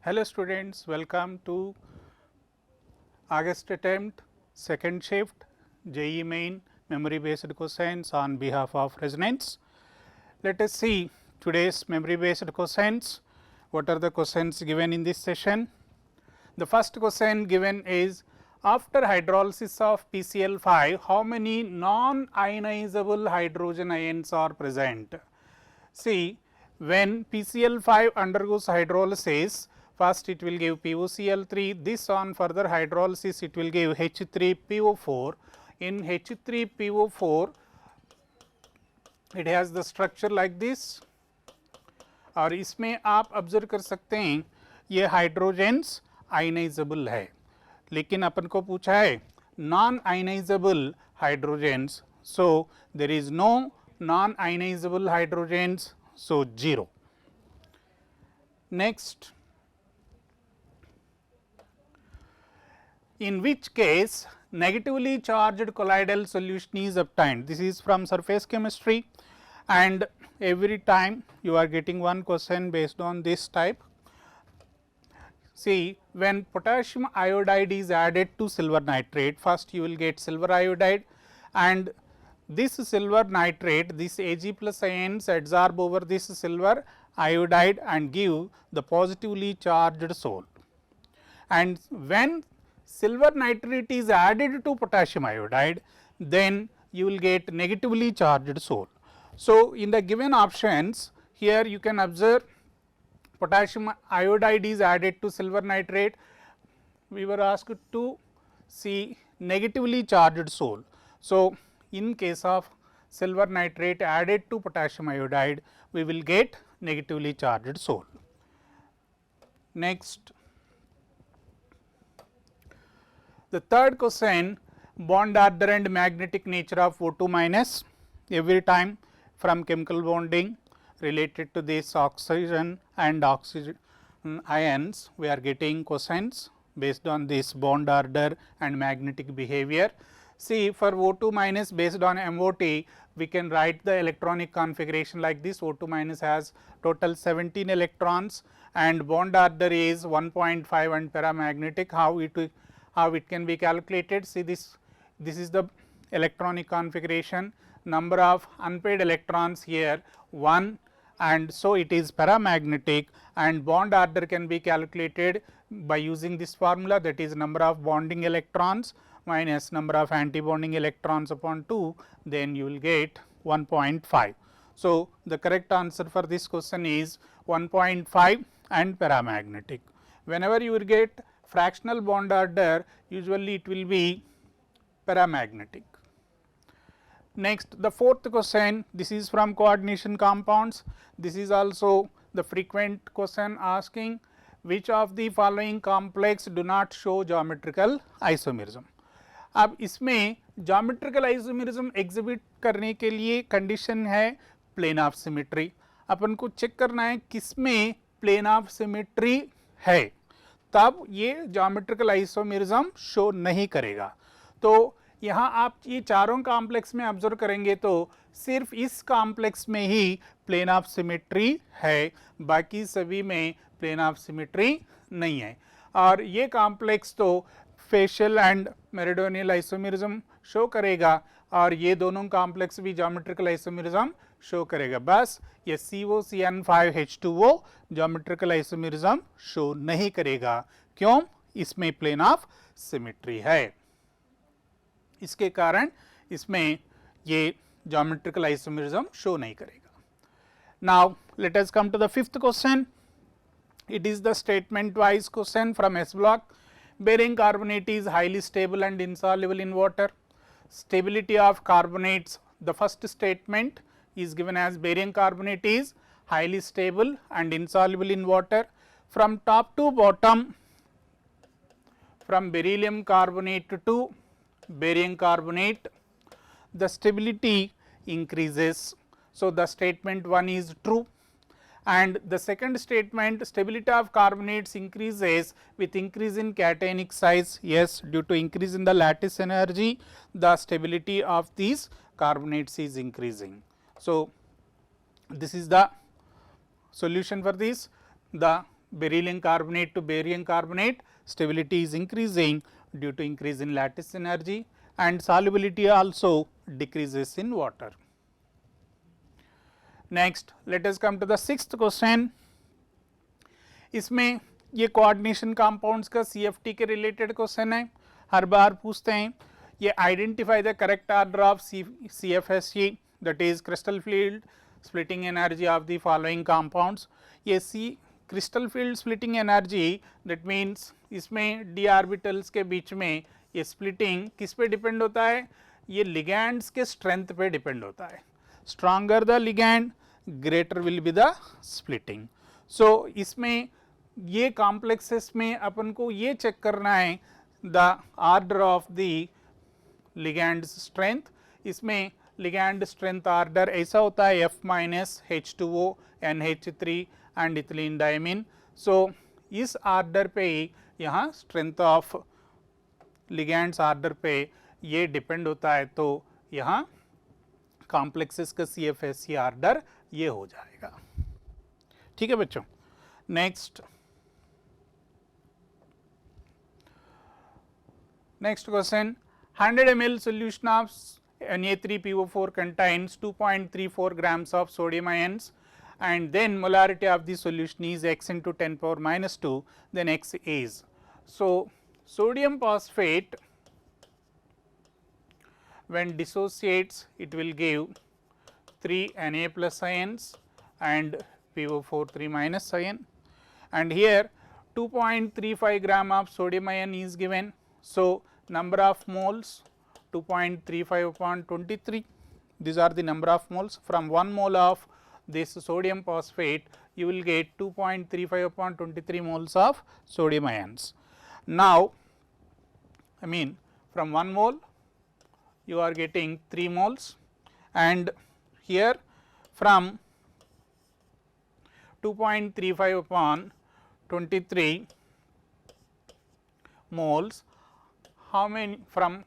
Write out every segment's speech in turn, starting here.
Hello students, welcome to August attempt second shift JEE Main memory based questions on behalf of Resonance. Let us see today's memory based questions. What are the questions given in this session? The first question given is, after hydrolysis of PCl5, how many non-ionizable hydrogen ions are present? See, when PCl5 undergoes hydrolysis, first it will give POCl3, this on further hydrolysis it will give H3PO4. In H3PO4, it has the structure like this, और इसमें आप observe कर सकते हैं ये hydrogens ionisable है, लेकिन अपन को पूछा है non ionizable hydrogens, so there is no non ionizable hydrogens, so 0. Next, in which case negatively charged colloidal solution is obtained? This is from surface chemistry, and every time you are getting one question based on this type. See, when potassium iodide is added to silver nitrate, first you will get silver iodide, and this silver nitrate, this Ag plus ions adsorb over this silver iodide and give the positively charged salt. And when silver nitrate is added to potassium iodide, then you will get negatively charged salt. So, in the given options, here you can observe potassium iodide is added to silver nitrate, we were asked to see negatively charged salt. So, in case of silver nitrate added to potassium iodide, we will get negatively charged salt. Next, the third question, bond order and magnetic nature of O2 minus. Every time from chemical bonding related to this oxygen and oxygen ions, we are getting questions based on this bond order and magnetic behavior. See, for O2 minus based on MOT, we can write the electronic configuration like this. O2 minus has total 17 electrons and bond order is 1.5 and paramagnetic. How it can be calculated? See, this is the electronic configuration, number of unpaired electrons here 1, and so it is paramagnetic, and bond order can be calculated by using this formula, that is number of bonding electrons minus number of antibonding electrons upon 2, then you will get 1.5. So, the correct answer for this question is 1.5 and paramagnetic. Whenever you will get fractional bond order, usually it will be paramagnetic. Next, the fourth question, this is from coordination compounds. This is also the frequent question asking, which of the following complex do not show geometrical isomerism? अब इसमें geometrical isomerism exhibit करने के लिए condition है plane of symmetry. अपन को check करना है किसमें प्लेन ऑफ सिमेट्री है, तब ये ज्योमेट्रिकल आइसोमेरिज्म शो नहीं करेगा. तो यहाँ आप ये चारों कॉम्प्लेक्स में ऑब्जर्व करेंगे तो सिर्फ इस कॉम्प्लेक्स में ही प्लेन ऑफ सिमेट्री है, बाकी सभी में प्लेन ऑफ सिमेट्री नहीं है. और ये कॉम्प्लेक्स तो facial and meridional isomerism show करेगा, और ये दोनों कॉम्प्लेक्स भी ज्योमेट्रिकल आइसोमेरिज्म शो करेगा. बस ये COCN5H2O ज्योमेट्रिकल आइसोमेरिज्म शो नहीं करेगा. क्यों? इसमें प्लेन ऑफ सिमेट्री है, इसके कारण इसमें ये ज्योमेट्रिकल आइसोमेरिज्म शो नहीं करेगा. Now let us come to the fifth question. It is the statement wise question from S block. Barium carbonate is highly stable and insoluble in water. Stability of carbonates, the first statement is given as barium carbonate is highly stable and insoluble in water. From top to bottom, from beryllium carbonate to barium carbonate, the stability increases. So, the statement 1 is true. And the second statement, stability of carbonates increases with increase in cationic size. Yes, due to increase in the lattice energy, the stability of these carbonates is increasing. So, this is the solution for this. The beryllium carbonate to barium carbonate, stability is increasing due to increase in lattice energy, and solubility also decreases in water. Next, let us come to the sixth question. इसमें ये coordination compounds का CFT के related question है, हर बार पूछते हैं. ये identify the correct order of CFSE, that is crystal field splitting energy of the following compounds. ये crystal field splitting energy, that means इसमें d ऑर्बिटल्स के बीच में ये स्प्लिटिंग किस पे डिपेंड होता है, ये लिगैंड्स के स्ट्रेंथ पे डिपेंड होता है. Stronger the ligand greater will be the splitting. So इसमें ये कॉम्प्लेक्सेस में अपन को ये चेक करना है the order of the ligand strength. इसमें लिगैंड स्ट्रेंथ ऑर्डर ऐसा होता है F minus H2O NH3 and ethylene diamine. So इस ऑर्डर पे ही यहाँ स्ट्रेंथ ऑफ लिगैंड्स ऑर्डर पे ये डिपेंड होता है. तो यहाँ कॉम्प्लेक्सेस का CFSE ऑर्डर ये हो जाएगा. ठीक है बच्चों. Next question, 100 ml solution of Na3PO4 contains 2.34 grams of sodium ions, and then molarity of the solution is x into 10 power minus 2, then x is. So sodium phosphate when dissociates it will give 3 Na plus ions and PO4 3 minus ion, and here 2.35 gram of sodium ion is given. So number of moles 2.35 upon 23, these are the number of moles. From 1 mole of this sodium phosphate you will get 2.35 upon 23 moles of sodium ions. Now I mean from 1 mole you are getting 3 moles, and here from 2.35 upon 23 moles, how many from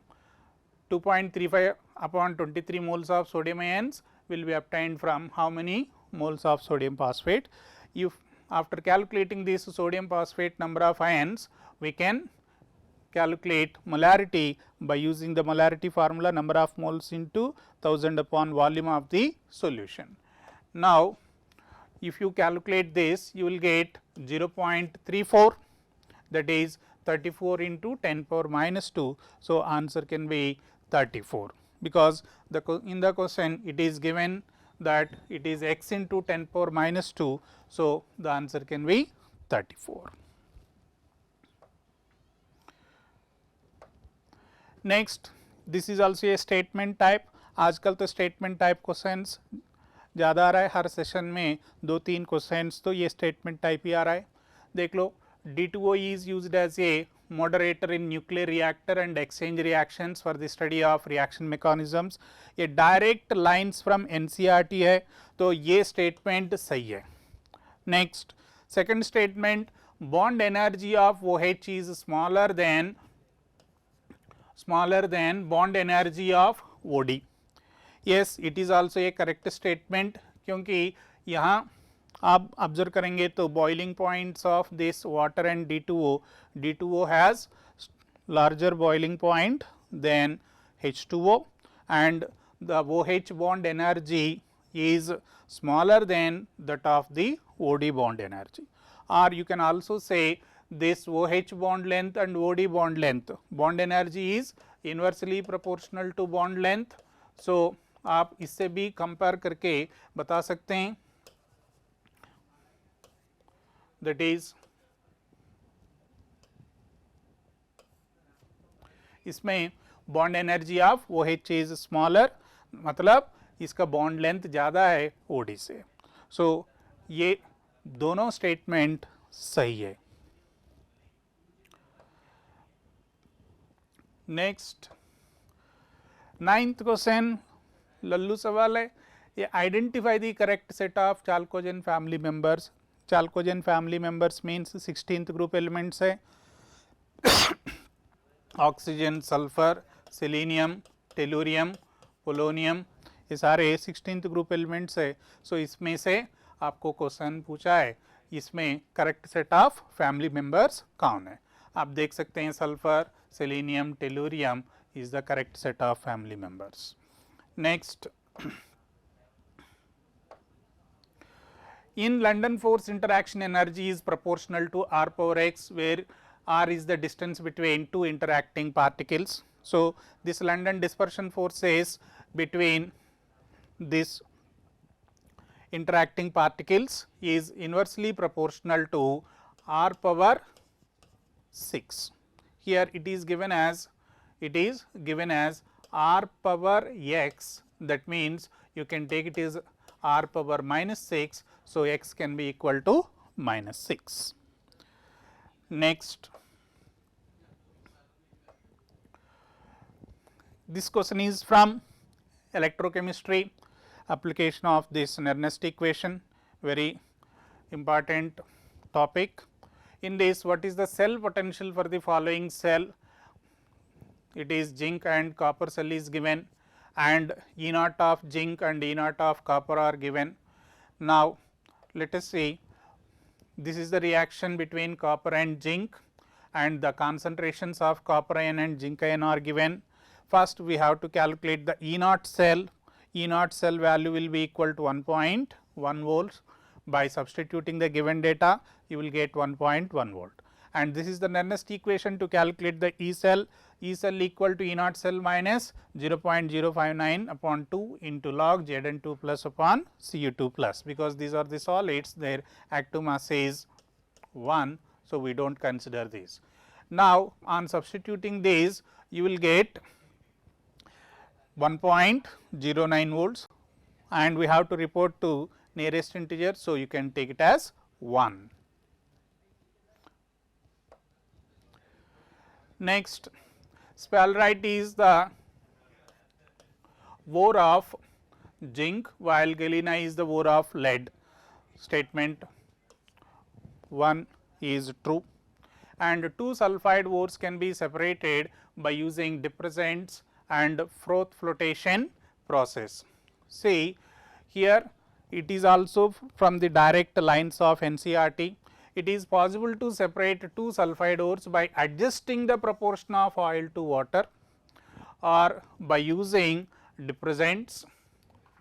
2.35 upon 23 moles of sodium ions will be obtained from how many moles of sodium phosphate. If after calculating this sodium phosphate number of ions, we can calculate molarity by using the molarity formula, number of moles into 1000 upon volume of the solution. Now if you calculate this you will get 0.34, that is 34 into 10 power minus 2. So answer can be 34, because in the question it is given that it is x into 10 power minus 2. So the answer can be 34. Next, this is also a statement type. आजकल तो statement type questions ज़्यादा आ रहा है, हर session में 2-3 questions तो ये statement type ही आ रहा है. देख लो, D2O is used as a moderator in nuclear reactor and exchange reactions for the study of reaction mechanisms. ये direct lines from NCERT है, तो ये statement सही है. Next, second statement, bond energy of OH is smaller than bond energy of OD. Yes, it is also a correct statement, क्योंकि यहाँ आप observe करेंगे तो boiling points of this water and D2O has larger boiling point than H2O, and the OH bond energy is smaller than that of the OD bond energy. Or you can also say this OH bond length and OD bond length, bond energy is inversely proportional to bond length. So आप इससे भी compare करके बता सकते हैं, that is इसमें bond energy of OH is smaller, मतलब इसका बॉन्ड लेंथ ज़्यादा है OD से. सो ये दोनों स्टेटमेंट सही है. नेक्स्ट 9th क्वेश्चन लल्लू सवाल है. ये identify the correct set of chalcogen family members. Chalcogen family members means 16th group elements है. Oxygen, sulphur, selenium, tellurium, polonium, ये सारे 16th ग्रुप एलिमेंट्स है. सो इसमें से आपको क्वेश्चन पूछा है इसमें correct set of family members कौन है? आप देख सकते हैं sulphur, selenium, tellurium is the correct set of family members. Next, in London force interaction energy is proportional to r power x, where r is the distance between two interacting particles. So, this London dispersion force is between this interacting particles is inversely proportional to r power 6. Here it is given as r power x, that means you can take it as r power minus 6. So, x can be equal to minus 6. Next, this question is from electrochemistry, application of this Nernst equation, very important topic. In this, what is the cell potential for the following cell? It is zinc and copper cell is given, and E naught of zinc and E naught of copper are given. Now, let us see, this is the reaction between copper and zinc, and the concentrations of copper ion and zinc ion are given. First, we have to calculate the E naught cell. E naught cell value will be equal to 1.1 volts. By substituting the given data, you will get 1.1 volt, and this is the Nernst equation to calculate the E cell. E cell equal to E naught cell minus 0.059 upon 2 into log Zn2 plus upon Cu2 plus, because these are the solids, their active mass is 1. So, we do not consider this. Now, on substituting these, you will get 1.09 volts, and we have to report to nearest integer. So, you can take it as 1. Next, sphalerite is the ore of zinc, while galena is the ore of lead. Statement 1 is true, and two sulphide ores can be separated by using depressants and froth flotation process. See, here it is also from the direct lines of NCERT. It is possible to separate two sulphide ores by adjusting the proportion of oil to water or by using depressants.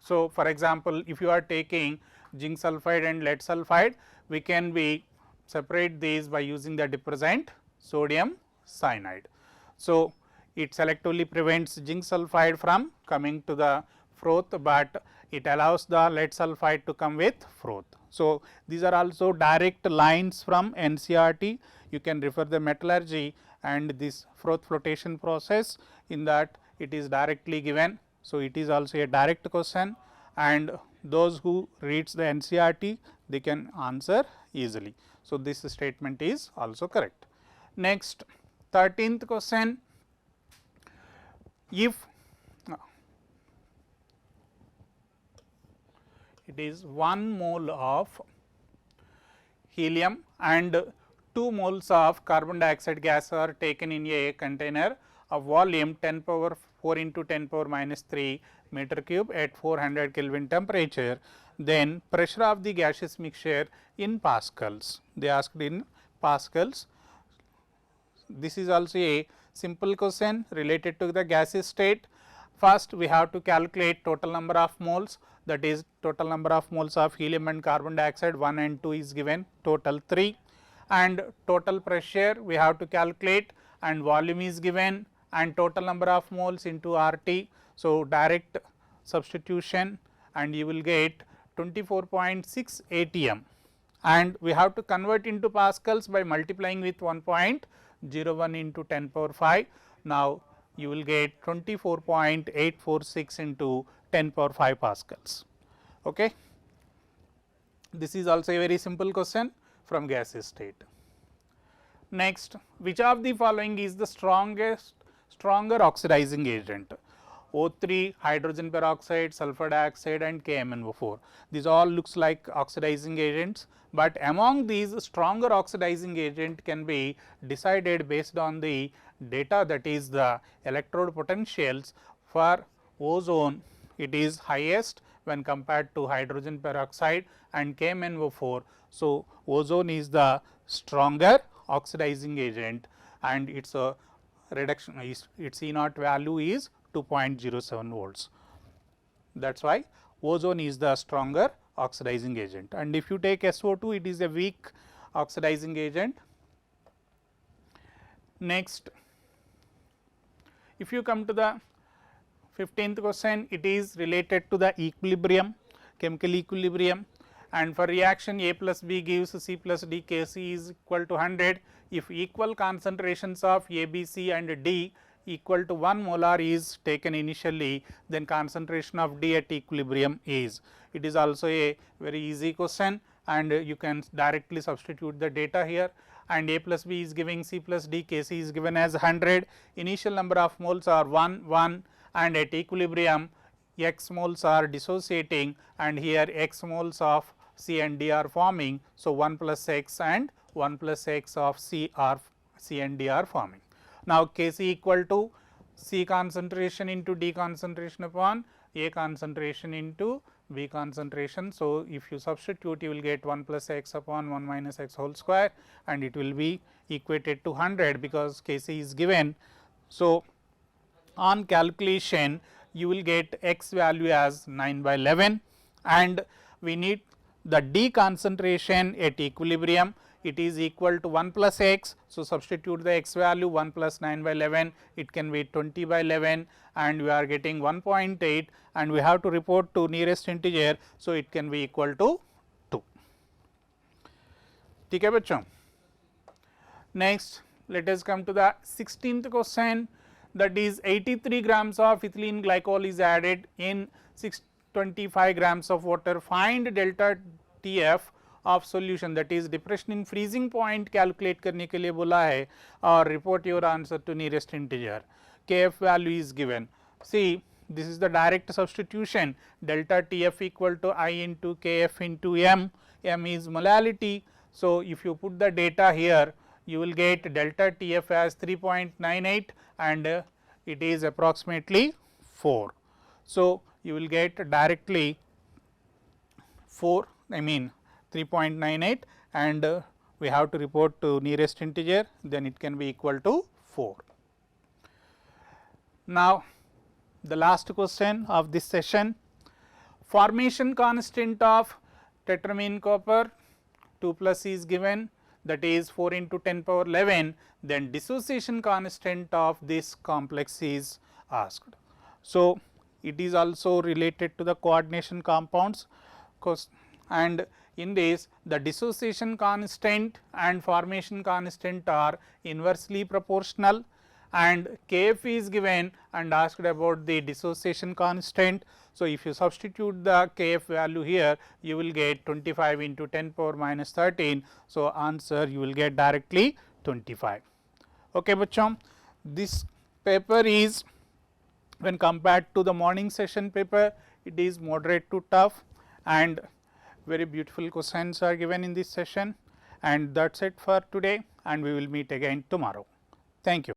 So, for example, if you are taking zinc sulphide and lead sulphide, we can be separate these by using the depressant sodium cyanide. So, it selectively prevents zinc sulphide from coming to the froth, but it allows the lead sulphide to come with froth. So, these are also direct lines from NCERT. You can refer the metallurgy and this froth flotation process, in that it is directly given. So, it is also a direct question, and those who reads the NCERT, they can answer easily. So, this statement is also correct. Next, 13th question, if it is 1 mole of helium and 2 moles of carbon dioxide gas are taken in a container of volume 10 power 4 into 10 power minus 3 meter cube at 400 Kelvin temperature, then pressure of the gaseous mixture in pascals. They asked in pascals. This is also a simple question related to the gaseous state. First, we have to calculate total number of moles, that is total number of moles of helium and carbon dioxide, 1 and 2 is given, total 3, and total pressure we have to calculate, and volume is given, and total number of moles into RT. So, direct substitution, and you will get 24.6 atm, and we have to convert into pascals by multiplying with 1.01 into 10 power 5. Now, you will get 24.846 into 10 power 5 pascals. Okay. This is also a very simple question from gaseous state. Next, which of the following is the stronger oxidizing agent? O3, hydrogen peroxide, sulfur dioxide and KMnO4. These all looks like oxidizing agents, but among these stronger oxidizing agent can be decided based on the data, that is the electrode potentials. For ozone, it is highest when compared to hydrogen peroxide and KMnO4. So, ozone is the stronger oxidizing agent and its reduction is its E naught value is 2.07 volts. That is why ozone is the stronger oxidizing agent, and if you take SO2, it is a weak oxidizing agent. Next, if you come to the 15th question, it is related to the equilibrium, chemical equilibrium, and for reaction A plus B gives C plus D, Kc is equal to 100. If equal concentrations of A, B, C and D equal to 1 molar is taken initially, then concentration of D at equilibrium is. It is also a very easy question, and you can directly substitute the data here, and A plus B is giving C plus D, Kc is given as 100, initial number of moles are 1, 1, and at equilibrium x moles are dissociating, and here x moles of C and D are forming. So, 1 plus x and 1 plus x of C and D are forming. Now, Kc equal to C concentration into D concentration upon A concentration into B concentration. So, if you substitute, you will get 1 plus x upon 1 minus x whole square, and it will be equated to 100 because Kc is given. So, on calculation you will get x value as 9 by 11, and we need the D concentration at equilibrium. It is equal to 1 plus x. So, substitute the x value 1 plus 9 by 11, it can be 20 by 11, and we are getting 1.8, and we have to report to nearest integer. So, it can be equal to 2. ठीक है बच्चों. Next, let us come to the 16th question, that is 83 grams of ethylene glycol is added in 625 grams of water. Find delta TF of solution, that is depression in freezing point calculate करने के लिए बोला है, और report your answer to nearest integer. Kf value is given. See, this is the direct substitution, delta TF equal to I into Kf into m, m is molality. So, if you put the data here, you will get delta TF as 3.98 and it is approximately 4. So, you will get directly 4, I mean 3.98, and we have to report to nearest integer, then it can be equal to 4. Now, the last question of this session, formation constant of tetramine copper 2 plus is given, that is 4 into 10 power 11, then dissociation constant of this complex is asked. So, it is also related to the coordination compounds, and in this the dissociation constant and formation constant are inversely proportional, and Kf is given and asked about the dissociation constant. So, if you substitute the Kf value here, you will get 25 into 10 power minus 13. So, answer you will get directly 25. Okay, bachchon, this paper is, when compared to the morning session paper, it is moderate to tough, and very beautiful questions are given in this session, and that is it for today, and we will meet again tomorrow. Thank you.